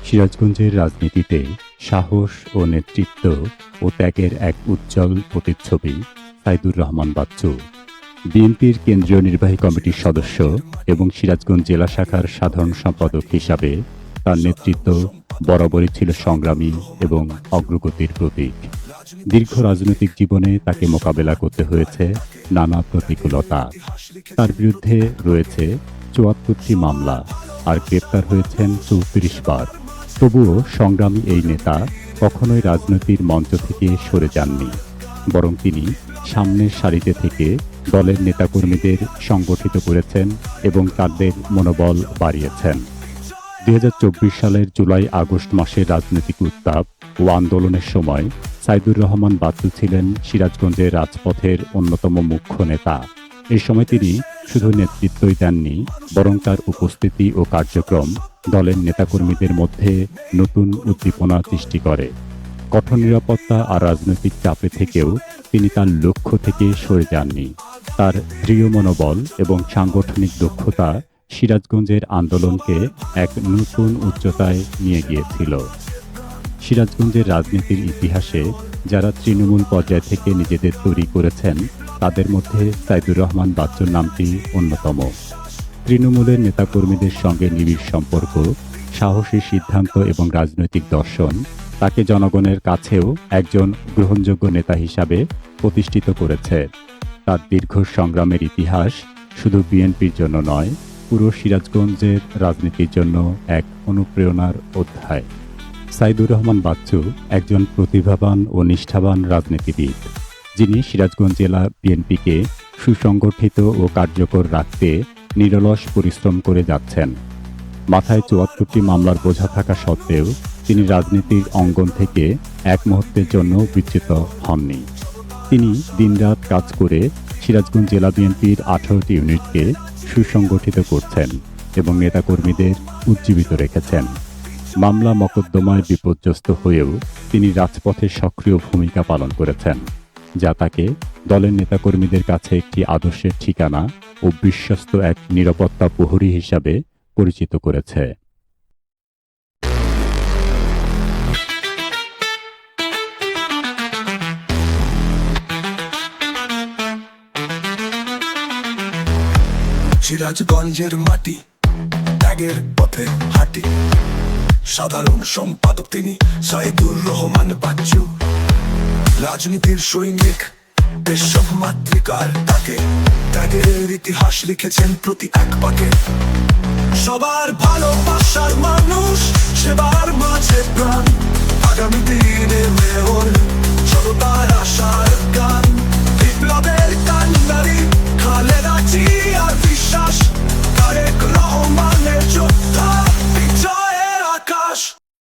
সিরাজগঞ্জের রাজনীতিতে সাহস ও নেতৃত্ব ও ত্যাগের এক উজ্জ্বল প্রতিচ্ছবি সাইদুর রহমান বাচ্চু। বিএনপির কেন্দ্রীয় নির্বাহী কমিটির সদস্য এবং সিরাজগঞ্জ জেলা শাখার সাধারণ সম্পাদক হিসাবে তার নেতৃত্ব বরাবরই ছিল সংগ্রামী এবং অগ্রগতির প্রতীক। দীর্ঘ রাজনৈতিক জীবনে তাকে মোকাবেলা করতে হয়েছে নানা প্রতিকূলতা। তার বিরুদ্ধে রয়েছে ৭৪টি মামলা আর গ্রেপ্তার হয়েছেন ৩৪ বার। তবুও সংগ্রামী এই নেতা কখনোই রাজনীতির মঞ্চ থেকে সরে যাননি, বরং তিনি সামনের সারিতে থেকে দলের নেতাকর্মীদের সংগঠিত করেছেন এবং তাদের মনোবল বাড়িয়েছেন। ২০২৪ সালের জুলাই আগস্ট মাসের রাজনৈতিক উত্তাপ ও আন্দোলনের সময় সাইদুর রহমান বাচ্চু ছিলেন সিরাজগঞ্জের রাজপথের অন্যতম মুখ্য নেতা। এই সময় তিনি শুধু নেতৃত্বই দেননি, বরং তার উপস্থিতি ও কার্যক্রম দলের নেতাকর্মীদের মধ্যে নতুন উদ্দীপনা সৃষ্টি করে। কঠোর নিরাপত্তা আর রাজনৈতিক চাপে থেকেও তিনি তার লক্ষ্য থেকে সরে যাননি। তার দৃঢ় মনোবল এবং সাংগঠনিক দক্ষতা সিরাজগঞ্জের আন্দোলনকে এক নতুন উচ্চতায় নিয়ে গিয়েছিল। সিরাজগঞ্জের রাজনীতির ইতিহাসে যারা তৃণমূল পর্যায় থেকে নিজেদের তৈরি করেছেন, তাদের মধ্যে সাইদুর রহমান বাচ্চুর নামটি অন্যতম। তৃণমূলের নেতাকর্মীদের সঙ্গে নিবিড় সম্পর্ক, সাহসী সিদ্ধান্ত এবং রাজনৈতিক দর্শন তাকে জনগণের কাছেও একজন গ্রহণযোগ্য নেতা হিসাবে প্রতিষ্ঠিত করেছে। তার দীর্ঘ সংগ্রামের ইতিহাস শুধু বিএনপির জন্য নয়, পুরো সিরাজগঞ্জের রাজনীতির জন্য এক অনুপ্রেরণার অধ্যায়। সাইদুর রহমান বাচ্চু একজন প্রতিভাবান ও নিষ্ঠাবান রাজনীতিবিদ, যিনি সিরাজগঞ্জ জেলা বিএনপিকে সুসংগঠিত ও কার্যকর রাখতে নিরলস পরিশ্রম করে যাচ্ছেন। মাথায় ৭৪টি মামলার বোঝা থাকা সত্ত্বেও তিনি রাজনীতির অঙ্গন থেকে এক মুহূর্তের জন্য বিচ্যুত হননি। তিনি দিনরাত কাজ করে সিরাজগঞ্জ জেলা বিএনপির ১৮টি ইউনিটকে সুসংগঠিত করছেন এবং নেতাকর্মীদের উজ্জীবিত রেখেছেন। মামলা মকদ্দমায় বিপর্যস্ত হয়েও তিনি রাজপথে সক্রিয় ভূমিকা পালন করেছেন, যা তাকে দলের নেতাকর্মীদের কাছে একটি আদর্শের ঠিকানা ও বিশ্বস্ত এক নিরাপত্তা প্রহরী হিসাবে পরিচিত করেছে। সিরাজগঞ্জের মাটি, ত্যাগের পথে হাঁটি, সাধারণ সম্পাদক তিনি সাইদুর রহমান বাচ্চু। রাজনীতির সৈনিক, দেশব মাতৃকার তাকে, ত্যাগের ইতিহাস লিখেছেন প্রতি এক পাকে। সবার ভালোবাসার মানুষ, সেবার মাঝে প্রাণ, আগামী দিনে মেয়র